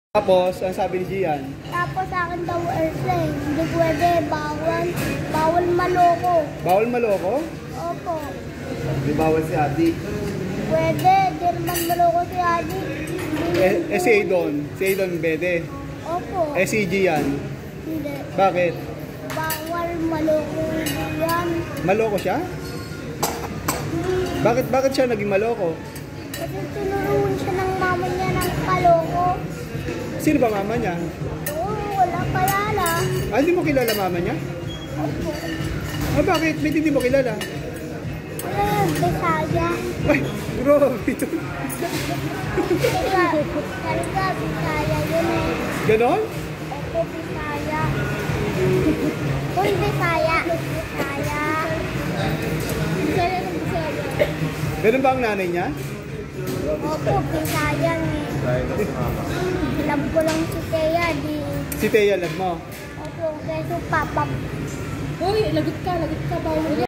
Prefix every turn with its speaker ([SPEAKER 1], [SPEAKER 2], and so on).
[SPEAKER 1] Tapos, ang sabi ni Gian?
[SPEAKER 2] Tapos sa akin daw, airplane. Hindi pwede, bawal. Bawal maloko.
[SPEAKER 1] Bawal maloko?
[SPEAKER 2] Opo.
[SPEAKER 1] Di bawal si Adi.
[SPEAKER 2] Pwede, di naman maloko si Adi.
[SPEAKER 1] Si Aidon. Si Aidon pwede.
[SPEAKER 2] Opo.
[SPEAKER 1] Si Gian.
[SPEAKER 2] Hindi.
[SPEAKER 1] Bakit?
[SPEAKER 2] Bawal maloko yan.
[SPEAKER 1] Maloko siya? Bakit siya naging maloko?
[SPEAKER 2] Kasi tinuruan siya ng mama niya ng kaloko.
[SPEAKER 1] Sino ba mama niya?
[SPEAKER 2] Oo, wala kalala.
[SPEAKER 1] Hindi mo kilala mama niya?
[SPEAKER 2] Opo.
[SPEAKER 1] Bakit? Ba't hindi mo kilala?
[SPEAKER 2] Wala yung Bisaya.
[SPEAKER 1] Ay, grabe ito.
[SPEAKER 2] Talaga, Bisaya yun eh.
[SPEAKER 1] Ganon?
[SPEAKER 2] Opo, Bisaya. Uy, Bisaya. Bisaya.
[SPEAKER 1] Ganon ba ang nanay niya?
[SPEAKER 2] Opo, Bisaya eh. Alam ko lang si Thea, di...
[SPEAKER 1] Si Thea, alam mo?
[SPEAKER 2] Opo, keso papa.
[SPEAKER 3] Uy, lagot ka, bawal.